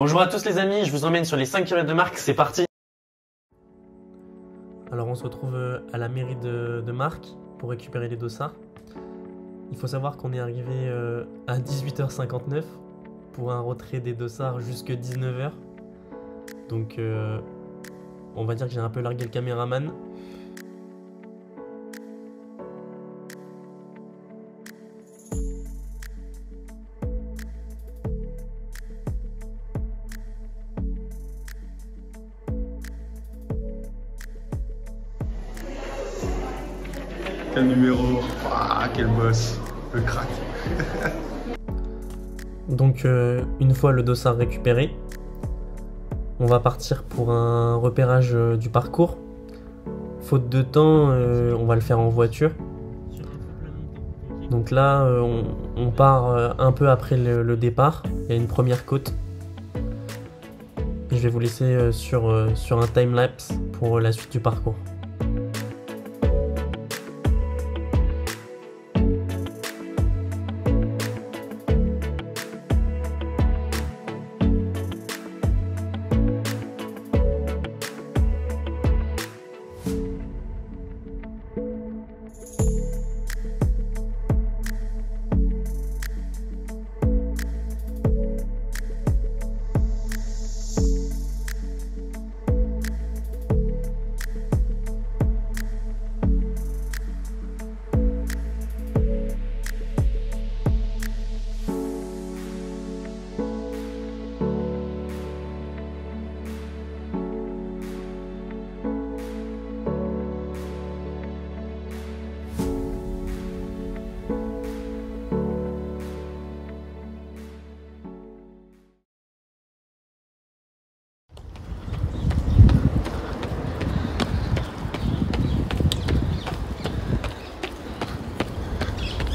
Bonjour à tous les amis, je vous emmène sur les 5 km de Marques, c'est parti. Alors on se retrouve à la mairie de Marques pour récupérer les dossards. Il faut savoir qu'on est arrivé à 18h59 pour un retrait des dossards jusque 19h. Donc on va dire que j'ai un peu largué le caméraman. Quel numéro, quel boss, le crack. Donc une fois le dossard récupéré, on va partir pour un repérage du parcours. Faute de temps, on va le faire en voiture. Donc là, on part un peu après le départ. Il y a une première côte. Et je vais vous laisser sur un time-lapse pour la suite du parcours.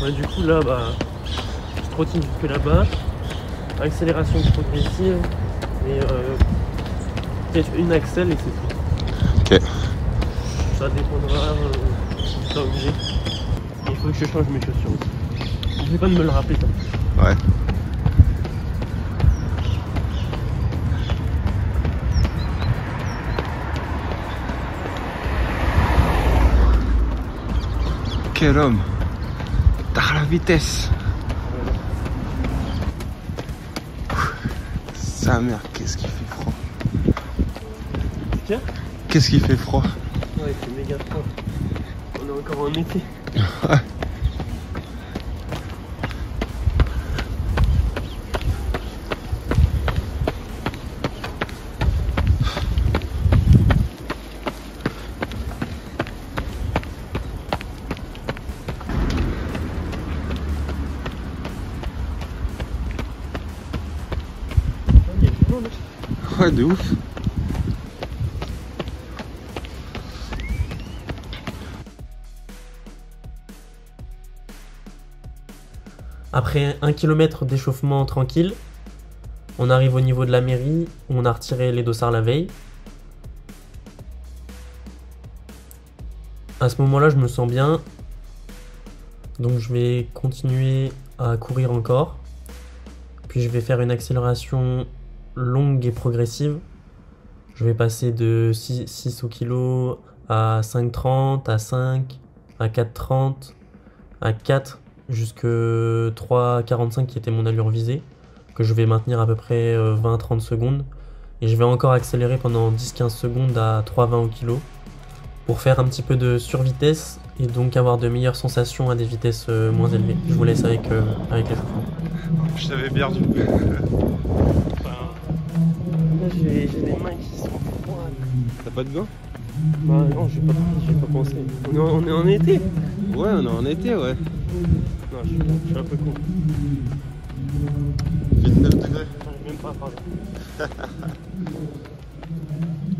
Ouais, du coup là je trottine jusque là-bas, accélération progressive et peut-être une accel et c'est tout. Ok. Ça dépendra du temps que j'ai. Il faut que je change mes chaussures aussi. N'oublie pas de me le rappeler toi. Ouais. Quel homme! T'as la vitesse. Sa mère, qu'est-ce qu'il fait froid. Tiens. Qu'est-ce qu'il fait froid. Ouais, c'est méga froid. On est encore en été. Ouais. Ouais, de ouf. Après 1 km d'échauffement tranquille, on arrive au niveau de la mairie où on a retiré les dossards la veille. À ce moment-là, je me sens bien, donc je vais continuer à courir encore. Puis je vais faire une accélération longue et progressive. Je vais passer de 6 au kilo à 5,30, à 5, à 4,30, à 4, jusque 3,45 qui était mon allure visée, que je vais maintenir à peu près 20-30 secondes. Et je vais encore accélérer pendant 10-15 secondes à 3,20 au kilo pour faire un petit peu de survitesse et donc avoir de meilleures sensations à des vitesses moins élevées. Je vous laisse avec l'échauffement. Je t'avais perdu. Là j'ai les mains qui sont froides. T'as pas de gants? Bah non, j'ai pas pensé. On est en été? Ouais, on est en été, ouais. Non, je suis un peu con. 29 degrés. J'arrive même pas à parler.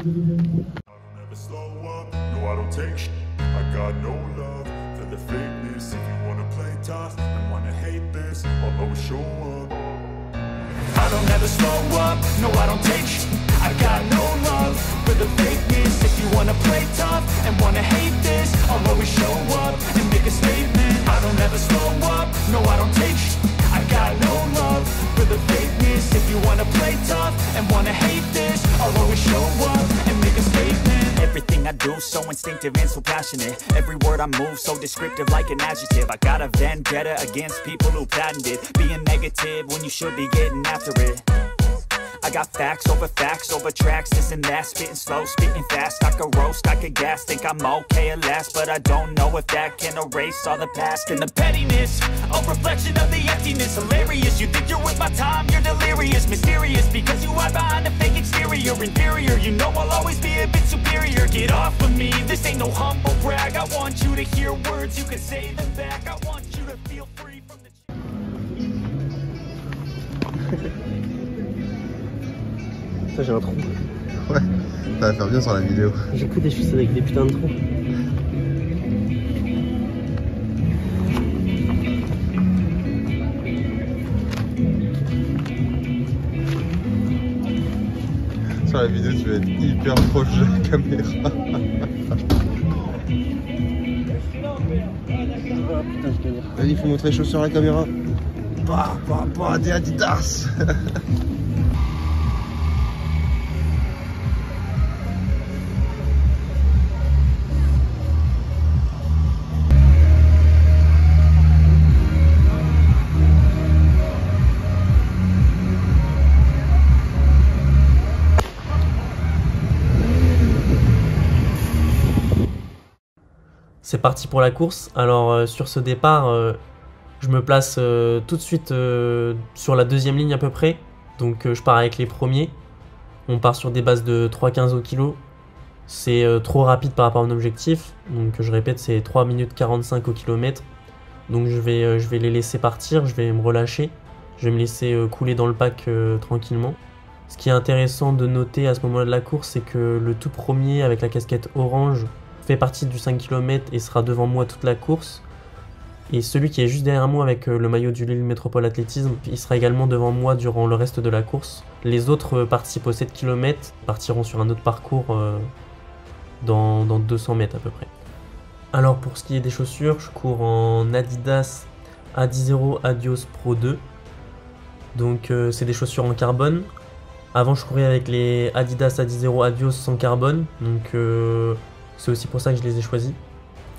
Never slow up, no I don't take shit. I got no love for the fakeness. If you wanna play tough and wanna hate this, I'll always show up. I don't ever slow up, no I don't take shit. I got no love for the fakeness. If you wanna play tough and wanna hate this, I'll always show up and make a statement. I don't ever slow up, no I don't take shit. I got no love for the fakeness. if you wanna play tough and wanna hate this, I'll always show up and make a statement. Everything I do so instinctive and so passionate. Every word I move so descriptive like an adjective. I got a vendetta against people who patented being negative when you should be getting after it. I got facts over tracks, this and that, spitting slow, spitting fast. I could roast, I could gas, think I'm okay at last, but I don't know if that can erase all the past. And the pettiness, a reflection of the emptiness. Hilarious, you think you're worth my time, you're delirious. Mysterious, because you hide behind a fake exterior. Inferior, you know I'll always be a bit superior. Get off of me, this ain't no humble brag. I want you to hear words, you can say them back. I want you to feel free from the... Ça, j'ai un trou. Ouais, ça va faire bien sur la vidéo. J'ai que des sucettes avec des putains de trous. Sur la vidéo, tu vas être hyper proche de la caméra. Vas-y, il faut montrer les chaussures à la caméra. Bah, des Adidas. C'est parti pour la course. Alors sur ce départ, je me place tout de suite sur la deuxième ligne à peu près. Donc je pars avec les premiers. On part sur des bases de 3,15 au kilo. C'est trop rapide par rapport à mon objectif. Donc je répète, c'est 3 minutes 45 au kilomètre. Donc je vais les laisser partir, je vais me relâcher. Je vais me laisser couler dans le pack tranquillement. Ce qui est intéressant de noter à ce moment-là de la course, c'est que le tout premier avec la casquette orange fait partie du 5 km et sera devant moi toute la course. Et celui qui est juste derrière moi avec le maillot du Lille Métropole Athlétisme, il sera également devant moi durant le reste de la course. Les autres participent aux 7 km, partiront sur un autre parcours dans 200 mètres à peu près. Alors pour ce qui est des chaussures, je cours en Adidas Adizero Adios Pro 2. Donc c'est des chaussures en carbone. Avant je courais avec les Adidas Adizero Adios sans carbone. Donc c'est aussi pour ça que je les ai choisis.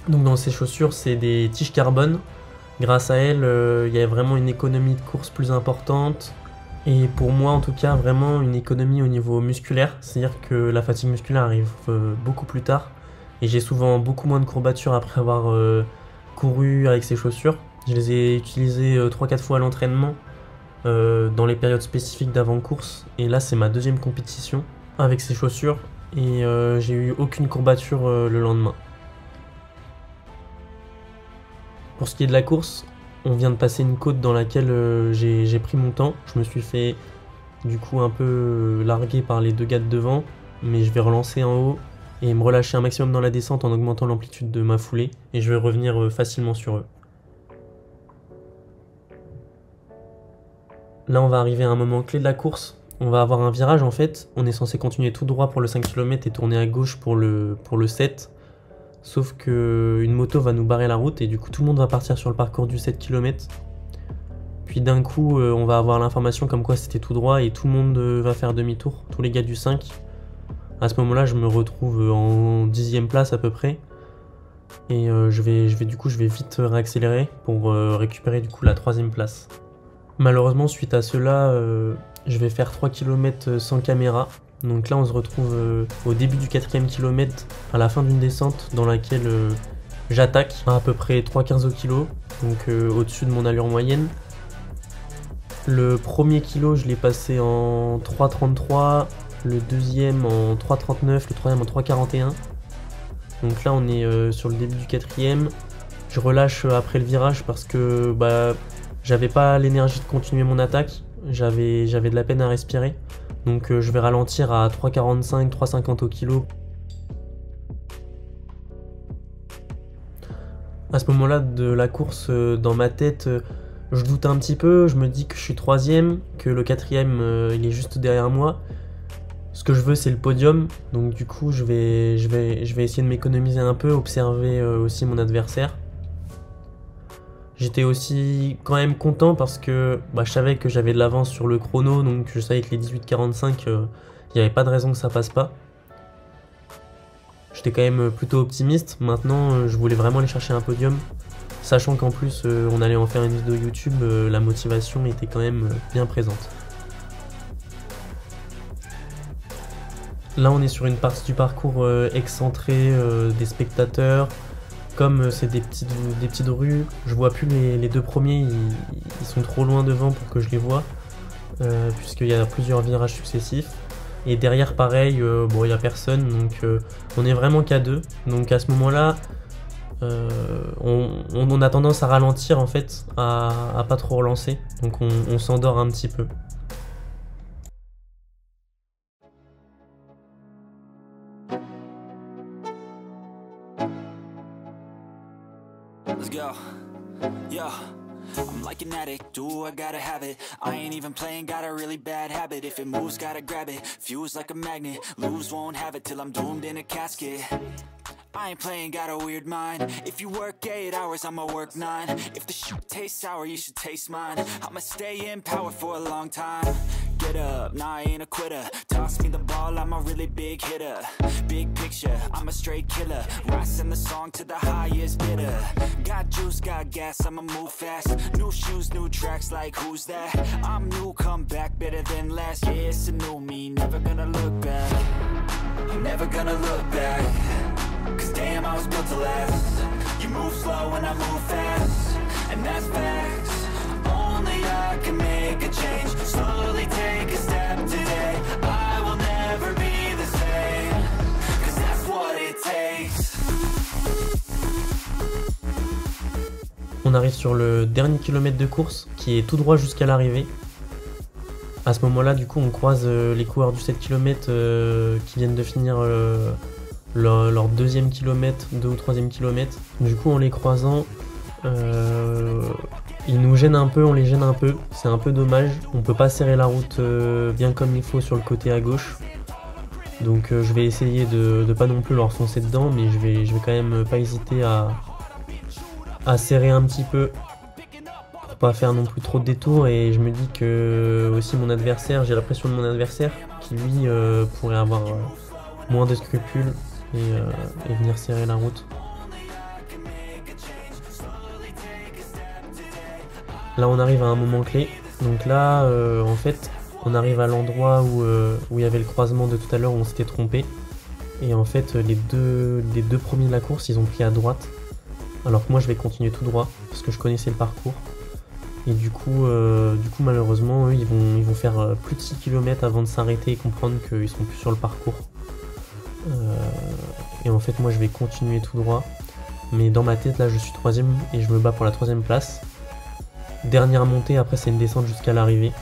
Donc dans ces chaussures, c'est des tiges carbone. Grâce à elles, il y a vraiment une économie de course plus importante. Et pour moi en tout cas, vraiment une économie au niveau musculaire. C'est-à-dire que la fatigue musculaire arrive beaucoup plus tard. Et j'ai souvent beaucoup moins de courbatures après avoir couru avec ces chaussures. Je les ai utilisées 3-4 fois à l'entraînement dans les périodes spécifiques d'avant-course. Et là, c'est ma deuxième compétition avec ces chaussures. Et j'ai eu aucune courbature le lendemain. Pour ce qui est de la course, on vient de passer une côte dans laquelle j'ai pris mon temps. Je me suis fait du coup un peu larguer par les deux gars de devant, mais je vais relancer en haut et me relâcher un maximum dans la descente en augmentant l'amplitude de ma foulée et je vais revenir facilement sur eux. Là on va arriver à un moment clé de la course. On va avoir un virage en fait, on est censé continuer tout droit pour le 5 km et tourner à gauche pour le 7. Sauf qu'une moto va nous barrer la route et du coup tout le monde va partir sur le parcours du 7 km. Puis d'un coup on va avoir l'information comme quoi c'était tout droit et tout le monde va faire demi-tour, tous les gars du 5. À ce moment là je me retrouve en 10e place à peu près. Et je vais vite réaccélérer pour récupérer du coup la 3e place. Malheureusement suite à cela, je vais faire 3 km sans caméra. Donc là on se retrouve au début du 4e kilomètre, à la fin d'une descente dans laquelle j'attaque à peu près 3,15 au kilo, donc au-dessus de mon allure moyenne. Le premier kilo je l'ai passé en 3,33, le deuxième en 3,39, le troisième en 3,41. Donc là on est sur le début du 4e. Je relâche après le virage parce que j'avais pas l'énergie de continuer mon attaque, j'avais de la peine à respirer. Donc je vais ralentir à 3,45, 3,50 au kilo. À ce moment-là de la course, dans ma tête, je doute un petit peu, je me dis que je suis 3e, que le 4e il est juste derrière moi. Ce que je veux c'est le podium, donc du coup je vais essayer de m'économiser un peu, observer aussi mon adversaire. J'étais aussi quand même content parce que je savais que j'avais de l'avance sur le chrono, donc je savais que les 18:45, il n'y avait pas de raison que ça passe pas. J'étais quand même plutôt optimiste. Maintenant, je voulais vraiment aller chercher un podium. Sachant qu'en plus, on allait en faire une vidéo YouTube, la motivation était quand même bien présente. Là, on est sur une partie du parcours excentrée des spectateurs. Comme c'est des petites rues, je vois plus les deux premiers, ils sont trop loin devant pour que je les vois, puisqu'il y a plusieurs virages successifs. Et derrière, pareil, bon, il n'y a personne, donc on est vraiment qu'à deux. Donc à ce moment-là, on a tendance à ralentir en fait, à pas trop relancer, donc on s'endort un petit peu. Let's go. Yo, I'm like an addict, do I gotta have it. I ain't even playing, got a really bad habit. If it moves, gotta grab it, fuse like a magnet. Lose, won't have it till I'm doomed in a casket. I ain't playing, got a weird mind. If you work 8 hours, I'ma work 9. If the shit tastes sour, you should taste mine. I'ma stay in power for a long time. Get up, nah, I ain't a quitter. Toss me the ball, I'm a really big hitter. Big picture, I'm a straight killer. Rising the song to the highest bidder. Got juice, got gas, I'ma move fast. New shoes, new tracks, like who's that? I'm new, come back, better than last. Yeah, it's a new me, never gonna look back. I'm never gonna look back. Cause damn, I was built to last. You move slow and I move fast, and that's facts. Only I can make a change. Slowly take a step today. I will never be the same. Cause that's what it takes. On arrive sur le dernier kilomètre de course qui est tout droit jusqu'à l'arrivée. À ce moment-là, du coup, on croise les coureurs du 7 km qui viennent de finir leur deuxième kilomètre, 2 ou 3e kilomètre. Du coup, en les croisant, ils nous gênent un peu, on les gêne un peu. C'est un peu dommage. On peut pas serrer la route bien comme il faut sur le côté à gauche. Donc je vais essayer de pas non plus leur foncer dedans, mais je vais quand même pas hésiter à serrer un petit peu pour pas faire non plus trop de détours. Et je me dis que aussi mon adversaire, j'ai la pression de mon adversaire qui lui pourrait avoir moins de scrupules et venir serrer la route. Là on arrive à un moment clé, donc là en fait on arrive à l'endroit où il y avait le croisement de tout à l'heure où on s'était trompé, et en fait les deux premiers de la course ils ont pris à droite, alors que moi je vais continuer tout droit parce que je connaissais le parcours, et du coup malheureusement eux ils vont faire plus de 6 km avant de s'arrêter et comprendre qu'ils sont plus sur le parcours. Et en fait moi je vais continuer tout droit, mais dans ma tête là je suis 3ème et je me bats pour la 3ème place. Dernière montée, après c'est une descente jusqu'à l'arrivée.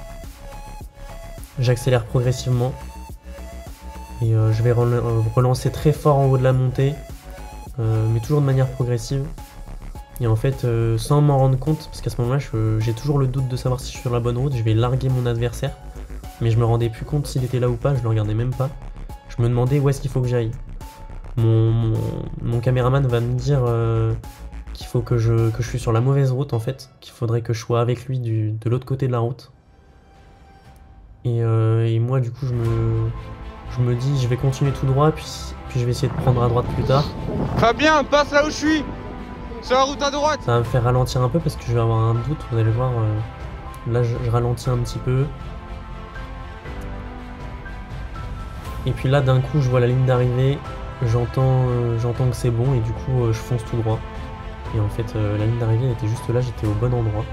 J'accélère progressivement et je vais relancer très fort en haut de la montée, mais toujours de manière progressive. Et en fait sans m'en rendre compte, parce qu'à ce moment là j'ai toujours le doute de savoir si je suis sur la bonne route, je vais larguer mon adversaire, mais je me rendais plus compte s'il était là ou pas, je le regardais même pas. Je me demandais où est-ce qu'il faut que j'aille. Mon caméraman va me dire qu'il faut que je suis sur la mauvaise route en fait, qu'il faudrait que je sois avec lui de l'autre côté de la route. Et moi du coup je me dis je vais continuer tout droit, puis je vais essayer de prendre à droite plus tard. Fabien, passe là où je suis, sur la route à droite. Ça va me faire ralentir un peu parce que je vais avoir un doute, vous allez voir. Là je ralentis un petit peu. Et puis là d'un coup je vois la ligne d'arrivée, j'entends que c'est bon et du coup je fonce tout droit. Et en fait la ligne d'arrivée elle était juste là, j'étais au bon endroit.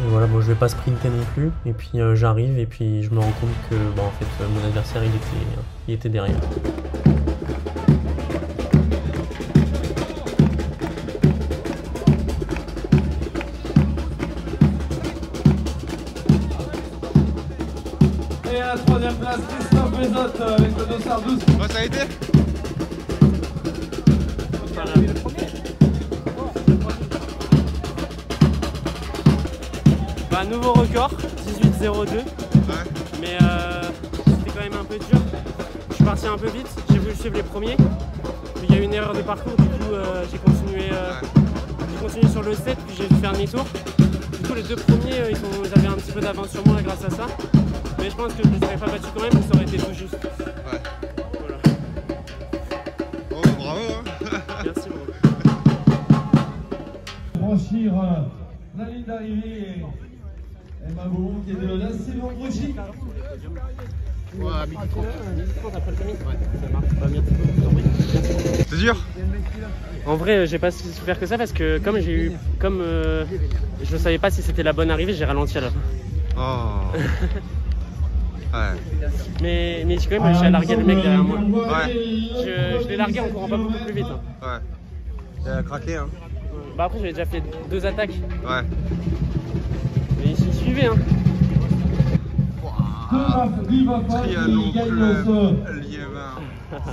Et voilà, bon je vais pas sprinter non plus, et puis j'arrive et puis je me rends compte que en fait mon adversaire il était derrière. Et à la 3ème place, Christophe Mézotte avec le dossard 12. Ouais, ça a été. Bah, nouveau record, 18,02. Ouais. Mais c'était quand même un peu dur. Je suis parti un peu vite, j'ai voulu suivre les premiers. Il y a eu une erreur de parcours, du coup j'ai continué sur le 7, puis j'ai dû faire demi-tour. Du coup les deux premiers, ils avaient un petit peu d'avance sur moi grâce à ça. Mais je pense que je ne les aurais pas battus quand même, ça aurait été tout juste. Ouais. Voilà. Oh, bravo hein. Merci beaucoup. Franchir la ligne d'arrivée. Et Mabou qui est de là, c'est bon prochain. C'est sûr? En vrai, j'ai pas souffert que ça parce que comme je ne savais pas si c'était la bonne arrivée, j'ai ralenti à la fin. Oh. Ouais. Mais j'ai quand même réussi à larguer le mec derrière moi. Ouais. Je l'ai largué en courant pas beaucoup plus vite. Hein. Ouais. Il a craqué hein. Bah après j'avais déjà fait 2 attaques. Ouais. Mais il suivait hein. Trianon Club Liévin.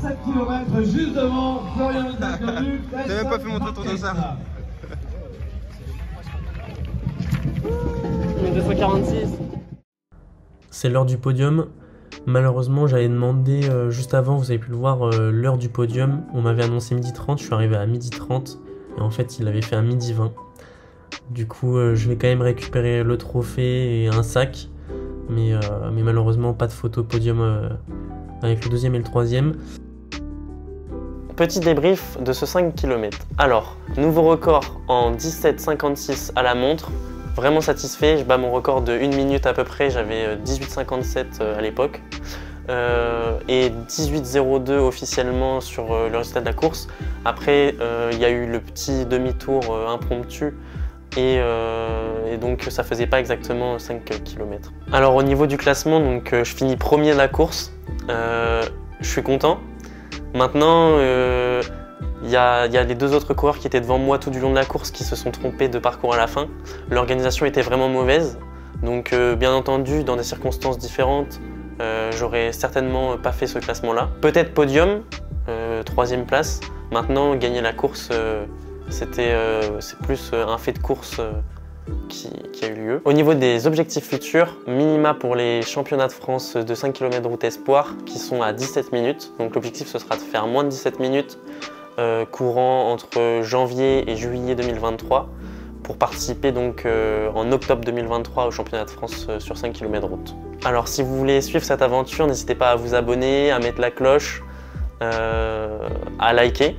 7 km juste devant Florian Inconnu. T'as même pas fait montrer ton dossard. 246. C'est l'heure du podium. Malheureusement, j'avais demandé juste avant, vous avez pu le voir, l'heure du podium. On m'avait annoncé 12h30, je suis arrivé à 12h30 et en fait, il avait fait à 12h20. Du coup, je vais quand même récupérer le trophée et un sac, mais malheureusement, pas de photo podium avec le deuxième et le troisième. Petit débrief de ce 5 km. Alors, nouveau record en 17,56 à la montre. Vraiment satisfait, je bats mon record de 1 minute à peu près, j'avais 18,57 à l'époque. Et 18,02 officiellement sur le résultat de la course. Après, il y a eu le petit demi-tour impromptu et donc ça faisait pas exactement 5 km. Alors au niveau du classement, donc, je finis premier de la course. Je suis content. Maintenant, il y a les deux autres coureurs qui étaient devant moi tout du long de la course qui se sont trompés de parcours à la fin. L'organisation était vraiment mauvaise, donc bien entendu, dans des circonstances différentes, j'aurais certainement pas fait ce classement-là. Peut-être podium, 3e place. Maintenant, gagner la course, c'est plus un fait de course qui a eu lieu. Au niveau des objectifs futurs, minima pour les championnats de France de 5 km de route espoir qui sont à 17 minutes. Donc l'objectif ce sera de faire moins de 17 minutes courant entre janvier et juillet 2023 pour participer donc en octobre 2023 au championnat de France sur 5 km de route. Alors si vous voulez suivre cette aventure, n'hésitez pas à vous abonner, à mettre la cloche, à liker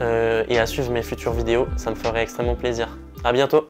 et à suivre mes futures vidéos, ça me ferait extrêmement plaisir. À bientôt!